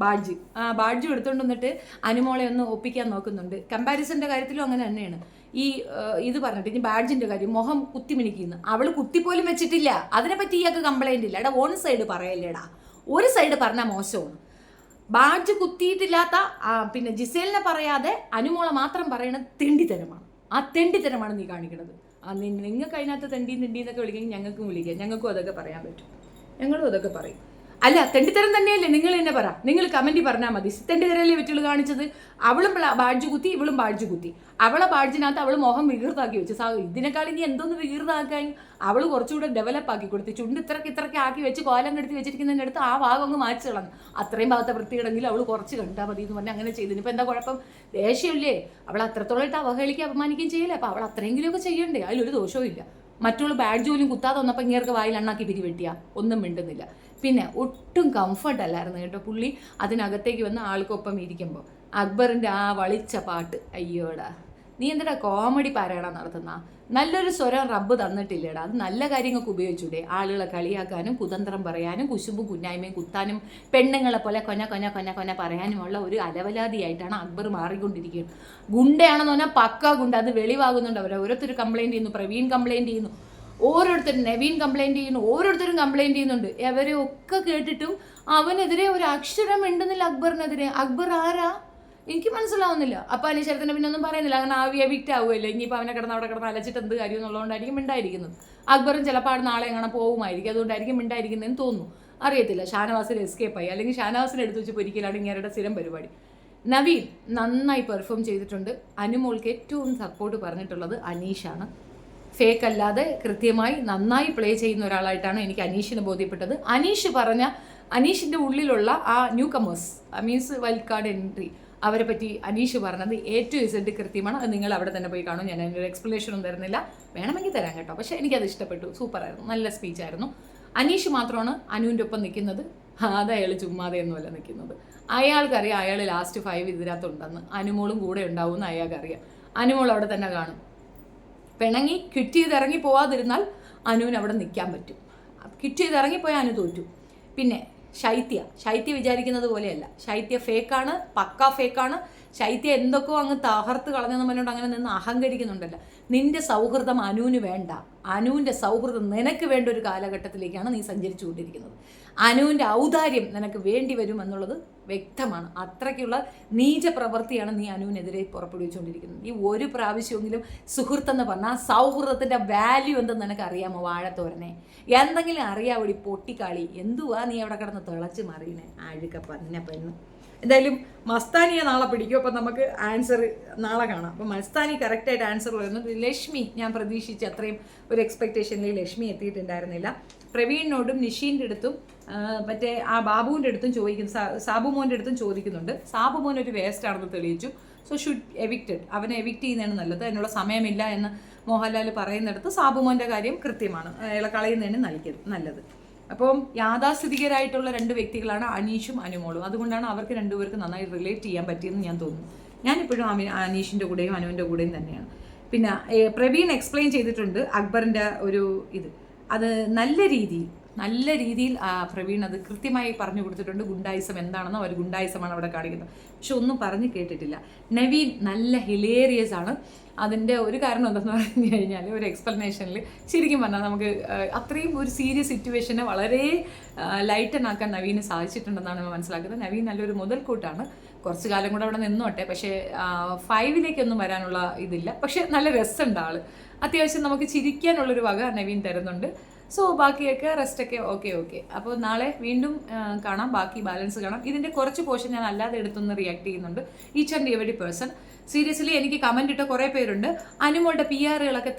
ബാഡ്ജ് എടുത്തുകൊണ്ട് വന്നിട്ട് അനുമോളെ ഒന്ന് ഒപ്പിക്കാൻ നോക്കുന്നുണ്ട്. കമ്പാരിസൻ്റെ കാര്യത്തിലും അങ്ങനെ തന്നെയാണ്. ഇത് പറഞ്ഞിട്ട് ഇനി ബാഡ്ജിൻ്റെ കാര്യം, മുഖം കുത്തിമിനിക്കുന്നു. അവൾ കുത്തിപ്പോലും വെച്ചിട്ടില്ല. അതിനെപ്പറ്റി ഇയാൾക്ക് കംപ്ലൈൻ്റ് ഇല്ല. എടാ, വൺ സൈഡ് പറയല്ലേടാ, ഒരു സൈഡ് പറഞ്ഞാൽ മോശമാണ്. ബാഡ്ജ് കുത്തിയിട്ടില്ലാത്ത പിന്നെ ജിസേലിനെ പറയാതെ അനുമോളെ മാത്രം പറയുന്നത് തെണ്ടിത്തരമാണ്. ആ തെണ്ടിത്തരമാണ് നീ കാണിക്കുന്നത്. നിങ്ങൾക്ക് അതിനകത്ത് തെണ്ടി എന്നൊക്കെ വിളിക്കുമെങ്കിൽ ഞങ്ങൾക്കും വിളിക്കാം. ഞങ്ങൾക്കും അതൊക്കെ പറയാൻ പറ്റും. ഞങ്ങളും അതൊക്കെ പറയും. അല്ല, തെണ്ടിത്തരം തന്നെയല്ലേ? നിങ്ങൾ തന്നെ പറ, നിങ്ങൾ കമൻറ്റിൽ പറഞ്ഞാൽ മതി. തെണ്ടിത്തരല്ലേ വെറ്റുകൾ കാണിച്ചത്? അവളും ബാഡ്ജ് കുത്തി, ഇവളും ബാഡ്ജ് കുത്തി. അവളെ ബാഡ്ജിനകത്ത് അവൾ മുഖം വികൃതാക്കി വെച്ചു. ഇതിനേക്കാൾ ഇനി എന്തോന്ന് വികൃതാക്കാൻ? അവൾ കുറച്ചുകൂടെ ഡെവലപ്പ് ആക്കി കൊടുത്തു. ചുണ്ട് ഇത്രയ്ക്ക് ആക്കി വെച്ച് കോലം കെടുത്തി വെച്ചിരിക്കുന്നതിൻ്റെ അടുത്ത് ആ ഭാഗം അങ്ങ് മാറ്റി കളഞ്ഞു. അത്രയും ഭാഗത്തെ വൃത്തിയിടെങ്കിൽ അവൾ കുറച്ച് കണ്ടാൽ മതി എന്ന് പറഞ്ഞാൽ അങ്ങനെ ചെയ്തു. ഇനിയിപ്പോൾ എന്താ കുഴപ്പം? ദേഷ്യമില്ലേ? അവൾ അത്രത്തോളം ഇട്ട് അവഹേളിക്കുകയും അപമാനിക്കുകയും ചെയ്യില്ല. അപ്പോൾ അവൾ അത്രയെങ്കിലുമൊക്കെ ചെയ്യണ്ടേ? അതിലൊരു ദോഷവും ഇല്ല. മറ്റുള്ള ബാഡ് ജോലിയും കുത്താതെ വന്നപ്പോൾ ഇങ്ങേർക്ക് വായിൽ എണ്ണാക്കി പിരിവെട്ടിയാ ഒന്നും മിണ്ടുന്നില്ല. പിന്നെ ഒട്ടും കംഫർട്ട് അല്ലായിരുന്നു കേട്ടോ പുള്ളി അതിനകത്തേക്ക് വന്ന് ആൾക്കൊപ്പം ഇരിക്കുമ്പോൾ. അക്ബറിൻ്റെ ആ വളിച്ച പാട്ട്, അയ്യോടാ നീ എന്തിനാ കോമഡി പാരായണം നടത്തുന്ന? നല്ലൊരു സ്വരം റബ്ബ് തന്നിട്ടില്ലേടാ. അത് നല്ല കാര്യങ്ങൾക്ക് ഉപയോഗിച്ചൂടെ? ആളുകളെ കളിയാക്കാനും കുതന്ത്രം പറയാനും കുശുമ്പും കുന്നായ്മയും കുത്താനും പെണ്ണുങ്ങളെ പോലെ കൊന പറയാനുമുള്ള ഒരു അലവലാതിയായിട്ടാണ് അക്ബർ മാറിക്കൊണ്ടിരിക്കുന്നത്. ഗുണ്ടയാണെന്ന് പറഞ്ഞാൽ പക്ക ഗുണ്ട. അത് വെളിവാകുന്നുണ്ട്. ഓരോരുത്തർ കംപ്ലൈൻറ്റ് ചെയ്യുന്നു. പ്രവീൺ കംപ്ലൈൻറ്റ് ചെയ്യുന്നു, ഓരോരുത്തരും നവീൻ കംപ്ലൈൻറ്റ് ചെയ്യുന്നു, ഓരോരുത്തരും കംപ്ലൈൻറ്റ് ചെയ്യുന്നുണ്ട്. അവരെ ഒക്കെ കേട്ടിട്ടും അവനെതിരെ ഒരു അക്ഷരം ഉണ്ടെന്നില്ല അക്ബറിനെതിരെ. അക്ബർ ആരാ? എനിക്ക് മനസ്സിലാവുന്നില്ല. അപ്പം അനീശ്വരത്തിനെ പിന്നെ ഒന്നും പറയുന്നില്ല. അങ്ങനെ എവിക്റ്റ് ആവുമല്ലോ. ഇനിയിപ്പോൾ അവനെ അവിടെ കിടന്ന് അലച്ചിട്ട് എന്ത് കാര്യം എന്നുള്ളതുകൊണ്ടായിരിക്കും മിണ്ടായിരിക്കുന്നത്. അക്ബറും ചിലപ്പോൾ നാളെ എങ്ങനെ പോകുമായിരിക്കും, അതുകൊണ്ടായിരിക്കും മിണ്ടായിരിക്കുന്നതെന്ന് തോന്നുന്നു. അറിയത്തില്ല. ഷാനവാസിന് എസ്കേപ്പായി, അല്ലെങ്കിൽ ഷാനവാസിനെ എടുത്ത് വെച്ച് പൊരിക്കലാണ് ഇങ്ങനെയുടെ സ്ഥിരം പരിപാടി. നവീൻ നന്നായി പെർഫോം ചെയ്തിട്ടുണ്ട്. അനുമോൾക്ക് ഏറ്റവും സപ്പോർട്ട് പറഞ്ഞിട്ടുള്ളത് അനീഷാണ്. ഫേക്ക് അല്ലാതെ കൃത്യമായി നന്നായി പ്ലേ ചെയ്യുന്ന ഒരാളായിട്ടാണ് എനിക്ക് അനീഷിനെ ബോധ്യപ്പെട്ടത്. അനീഷിൻ്റെ ഉള്ളിലുള്ള ആ new comers, means wild card entry, അവരെ പറ്റി അനീഷ് പറഞ്ഞത് ഏറ്റവും ഇസഡ് കൃത്യമാണ്. അത് നിങ്ങൾ അവിടെ തന്നെ പോയി കാണും. ഞാൻ അതിൻ്റെ ഒരു എക്സ്പ്ലനേഷൻ ഒന്നും തരുന്നില്ല, വേണമെങ്കിൽ തരാം കേട്ടോ. പക്ഷേ എനിക്കത് ഇഷ്ടപ്പെട്ടു, സൂപ്പറായിരുന്നു, നല്ല സ്പീച്ചായിരുന്നു. അനീഷ് മാത്രമാണ് അനുവിൻ്റെ ഒപ്പം നിൽക്കുന്നത്. അത് അയാൾ ചുമ്മാതെയൊന്നുമല്ല നിൽക്കുന്നത്. അയാൾക്കറിയാം അയാൾ ലാസ്റ്റ് 5 ഇതിനകത്തുണ്ടെന്ന്. അനുമോളും കൂടെ ഉണ്ടാവുമെന്ന് അയാൾക്കറിയാം. അനുമോൾ അവിടെ തന്നെ കാണും. പിണങ്ങി ക്വിറ്റ് ചെയ്ത് ഇറങ്ങി പോവാതിരുന്നാൽ അനുവിന് അവിടെ നിൽക്കാൻ പറ്റും. ക്വിറ്റ് ചെയ്ത് ഇറങ്ങിപ്പോയാൽ അനു തോറ്റു. പിന്നെ ശൈത്യ വിചാരിക്കുന്നത് പോലെയല്ല. ശൈത്യ ഫേക്കാണ്, പക്കാ ഫേക്കാണ്. ശൈത്യ എന്തൊക്കെയോ അങ്ങ് തകർത്ത് കളഞ്ഞെന്ന് പറഞ്ഞുകൊണ്ട് അങ്ങനെ നിന്ന് അഹങ്കരിക്കുന്നുണ്ടല്ലോ. നിന്റെ സൗഹൃദം അനുവിന് വേണ്ട. അനുവിൻ്റെ സൗഹൃദം നിനക്ക് വേണ്ട ഒരു കാലഘട്ടത്തിലേക്കാണ് നീ സഞ്ചരിച്ചു കൊണ്ടിരിക്കുന്നത്. അനുവിൻ്റെ ഔദാര്യം നിനക്ക് വേണ്ടി വരും എന്നുള്ളത് വ്യക്തമാണ്. അത്രയ്ക്കുള്ള നീച പ്രവൃത്തിയാണ് നീ അനുവിനെതിരെ പുറപ്പെടുവിച്ചുകൊണ്ടിരിക്കുന്നത്. ഈ ഒരു പ്രാവശ്യമെങ്കിലും സുഹൃത്തെന്ന് പറഞ്ഞാൽ സൗഹൃദത്തിൻ്റെ വാല്യൂ എന്തെന്ന് നിനക്ക് അറിയാമോ? വാഴത്തോരനെ എന്തെങ്കിലും അറിയാവോടി പൊട്ടിക്കാളി? എന്തുവാ നീ അവിടെ കിടന്ന് തിളച്ച് മറിയണേ അഴുക്ക പെണ്ണ്. എന്തായാലും മസ്താനിയെ നാളെ പിടിക്കും. അപ്പം നമുക്ക് ആൻസർ നാളെ കാണാം. അപ്പം മസ്താനി കറക്റ്റായിട്ട് ആൻസർ പറയുന്നത് ലക്ഷ്മി. ഞാൻ പ്രതീക്ഷിച്ച അത്രയും ഒരു എക്സ്പെക്റ്റേഷനിൽ ലക്ഷ്മി എത്തിയിട്ടുണ്ടായിരുന്നില്ല. പ്രവീണിനോടും നിഷീൻ്റെ അടുത്തും മറ്റേ ആ ബാബുവിൻ്റെ അടുത്തും ചോദിക്കുന്നു, സാബുമോൻ്റെ അടുത്തും ചോദിക്കുന്നുണ്ട്. സാബുമോൻ ഒരു വേസ്റ്റ് ആണെന്ന് തെളിയിച്ചു. So should evicted. അവനെ എവിക്റ്റ് ചെയ്യുന്നതാണ് നല്ലത്. അതിനുള്ള സമയമില്ല എന്ന് മോഹൻലാൽ പറയുന്നിടത്ത് സാബുമോൻ്റെ കാര്യം കൃത്യമാണ്. അയാളെ കളയുന്നതിന് നല്ലത്. അപ്പം യാഥാസ്ഥിതികരായിട്ടുള്ള 2 വ്യക്തികളാണ് അനീഷും അനുമോളും. അതുകൊണ്ടാണ് അവർക്ക് രണ്ടുപേർക്ക് നന്നായി റിലേറ്റ് ചെയ്യാൻ പറ്റിയെന്ന് ഞാൻ തോന്നുന്നു. ഞാനിപ്പോഴും അനീഷിൻ്റെ കൂടെയും അനുവിൻ്റെ കൂടെയും തന്നെയാണ്. പിന്നെ പ്രവീൺ എക്സ്പ്ലെയിൻ ചെയ്തിട്ടുണ്ട് അക്ബറിൻ്റെ ഒരു അത് നല്ല രീതിയിൽ പ്രവീൺ അത് കൃത്യമായി പറഞ്ഞു കൊടുത്തിട്ടുണ്ട്. ഗുണ്ടായിസം എന്താണെന്നോ അവർ ഗുണ്ടായിസമാണ് അവിടെ കാണിക്കുന്നത്. പക്ഷെ ഒന്നും പറഞ്ഞു കേട്ടിട്ടില്ല. നവീൻ നല്ല ഹിലേറിയസ് ആണ്. അതിൻ്റെ ഒരു കാരണം എന്തെന്ന് പറഞ്ഞു കഴിഞ്ഞാൽ ഒരു എക്സ്പ്ലനേഷനിൽ ശരിക്കും പറഞ്ഞാൽ നമുക്ക് അത്രയും ഒരു സീരിയസ് സിറ്റുവേഷനെ വളരെ ലൈറ്റനാക്കാൻ നവീന് സാധിച്ചിട്ടുണ്ടെന്നാണ് മനസ്സിലാക്കുന്നത്. നവീൻ നല്ലൊരു മുതൽക്കൂട്ടാണ്. കുറച്ച് കാലം കൂടെ അവിടെ നിന്നോട്ടെ. പക്ഷേ 5ലേക്കൊന്നും വരാനുള്ള ഇതില്ല. പക്ഷേ നല്ല രസമുണ്ട് ആൾ. അത്യാവശ്യം നമുക്ക് ചിരിക്കാനുള്ളൊരു വക നവീൻ തരുന്നുണ്ട്. സോ ബാക്കിയൊക്കെ റെസ്റ്റൊക്കെ ഓക്കെ. അപ്പോൾ നാളെ വീണ്ടും കാണാം, ബാക്കി ബാലൻസ് കാണാം. ഇതിൻ്റെ കുറച്ച് പോർഷൻ ഞാൻ അല്ലാതെ എടുത്തൊന്ന് റിയാക്ട് ചെയ്യുന്നുണ്ട്. Each and every person. Seriously എനിക്ക് കമൻ്റ് ഇട്ട കുറേ പേരുണ്ട് അനുമോളുടെ PR-കളൊക്കെ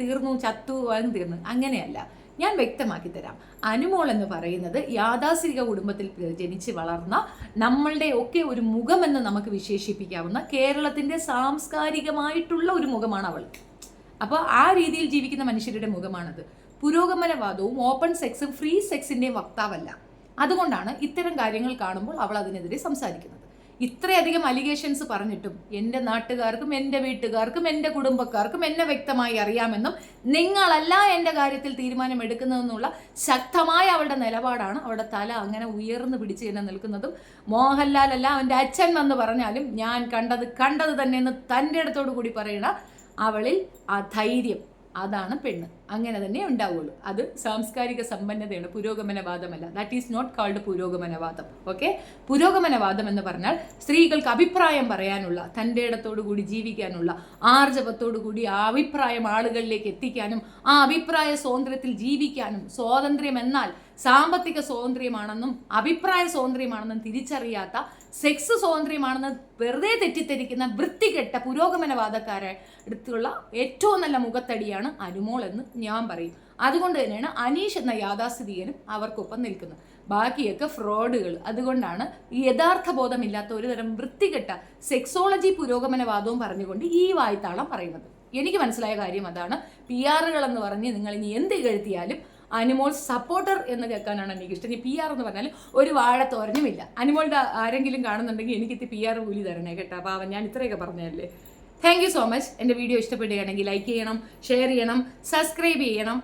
ചത്തു അതും തീർന്നു. അങ്ങനെയല്ല, ഞാൻ വ്യക്തമാക്കി തരാം. അനുമോൾ എന്ന് പറയുന്നത് യാഥാസ്ഥിതിക കുടുംബത്തിൽ ജനിച്ച് വളർന്ന നമ്മളുടെ ഒക്കെ ഒരു മുഖമെന്ന് നമുക്ക് വിശേഷിപ്പിക്കാവുന്ന കേരളത്തിൻ്റെ സാംസ്കാരികമായിട്ടുള്ള ഒരു മുഖമാണ് അവൾ. അപ്പോൾ ആ രീതിയിൽ ജീവിക്കുന്ന മനുഷ്യരുടെ മുഖമാണത്. പുരോഗമനവാദവും ഓപ്പൺ സെക്സും ഫ്രീ സെക്സിൻ്റെയും വക്താവല്ല. അതുകൊണ്ടാണ് ഇത്തരം കാര്യങ്ങൾ കാണുമ്പോൾ അവൾ അതിനെതിരെ സംസാരിക്കുന്നത്. ഇത്രയധികം അലിഗേഷൻസ് പറഞ്ഞിട്ടും എൻ്റെ നാട്ടുകാർക്കും എൻ്റെ വീട്ടുകാർക്കും എൻ്റെ കുടുംബക്കാർക്കും എന്നെ വ്യക്തമായി അറിയാമെന്നും നിങ്ങളല്ല എൻ്റെ കാര്യത്തിൽ തീരുമാനമെടുക്കുന്നതെന്നുള്ള ശക്തമായ അവളുടെ നിലപാടാണ്. അവളുടെ തല അങ്ങനെ ഉയർന്നു പിടിച്ച് തന്നെ നിൽക്കുന്നതും മോഹൻലാലല്ല അവൻ്റെ അച്ഛൻ എന്ന് പറഞ്ഞാലും ഞാൻ കണ്ടത് തന്നെ എന്ന് തൻ്റെ അടുത്തോടു കൂടി പറയണ അവളിൽ ആ ധൈര്യം, അതാണ് പെണ്ണ്. അങ്ങനെ തന്നെ ഉണ്ടാവുള്ളൂ. അത് സാംസ്കാരിക സമ്പന്നതയാണ്, പുരോഗമനവാദമല്ല. ദാറ്റ് ഈസ് നോട്ട് കാൾഡ് പുരോഗമനവാദം. ഓക്കെ, പുരോഗമനവാദം എന്ന് പറഞ്ഞാൽ സ്ത്രീകൾക്ക് അഭിപ്രായം പറയാനുള്ള, തൻ്റെ ഇടത്തോടു കൂടി ജീവിക്കാനുള്ള, ആർജവത്തോടു കൂടി ആ അഭിപ്രായം ആളുകളിലേക്ക് എത്തിക്കാനും ആ അഭിപ്രായ സ്വാതന്ത്ര്യത്തിൽ ജീവിക്കാനും, സ്വാതന്ത്ര്യം എന്നാൽ സാമ്പത്തിക സ്വാതന്ത്ര്യമാണെന്നും അഭിപ്രായ സ്വാതന്ത്ര്യമാണെന്നും തിരിച്ചറിയാത്ത, സെക്സ് സ്വാതന്ത്ര്യമാണെന്ന് വെറുതെ തെറ്റിദ്ധരിക്കുന്ന വൃത്തികെട്ട പുരോഗമനവാദക്കാരെ അടുത്തുള്ള ഏറ്റവും നല്ല മുഖത്തടിയാണ് അനുമോൾ എന്ന് ഞാൻ പറയും. അതുകൊണ്ട് തന്നെയാണ് അനീഷ് എന്ന യാഥാസ്ഥിതികനും അവർക്കൊപ്പം നിൽക്കുന്നത്. ബാക്കിയൊക്കെ ഫ്രോഡുകൾ. അതുകൊണ്ടാണ് ഈ യഥാർത്ഥ ബോധമില്ലാത്ത ഒരു തരം വൃത്തികെട്ട സെക്സോളജി പുരോഗമനവാദവും പറഞ്ഞുകൊണ്ട് ഈ വായ്ത്താളം പറയുന്നത്. എനിക്ക് മനസ്സിലായ കാര്യം അതാണ്. PR എന്ന് പറഞ്ഞ് നിങ്ങൾ ഇനി എന്ത് കഴുത്തിയാലും അനുമോൾ സപ്പോർട്ടർ എന്ന് കേൾക്കാനാണ് എനിക്ക് ഇഷ്ടം. ഈ PR എന്ന് പറഞ്ഞാൽ ഒരു വാഴത്തോരനുമില്ല. അനുമോളുടെ ആരെങ്കിലും കാണുന്നുണ്ടെങ്കിൽ എനിക്കിത് PR കൂലി തരണേ കേട്ടോ. പാവം, ഞാൻ ഇത്രയൊക്കെ പറഞ്ഞതല്ലേ. Thank you so much. എൻ്റെ വീഡിയോ ഇഷ്ടപ്പെടുകയാണെങ്കിൽ ലൈക്ക് ചെയ്യണം, ഷെയർ ചെയ്യണം, സബ്സ്ക്രൈബ് ചെയ്യണം,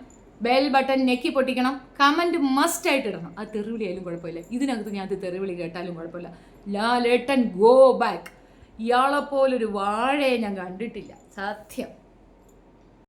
ബെൽ ബട്ടൺ ഞെക്കി പൊട്ടിക്കണം, കമൻറ്റ് മസ്റ്റായിട്ട് ഇടണം. അത് തെറിവിളിയായാലും കുഴപ്പമില്ല. ഇതിനകത്ത് ഞാൻ അത് തെറിവിളി കേട്ടാലും കുഴപ്പമില്ല. ലാലേട്ടൻ ഗോ ബാക്ക്. ഇയാളെപ്പോലൊരു വാഴയെ ഞാൻ കണ്ടിട്ടില്ല, സത്യം.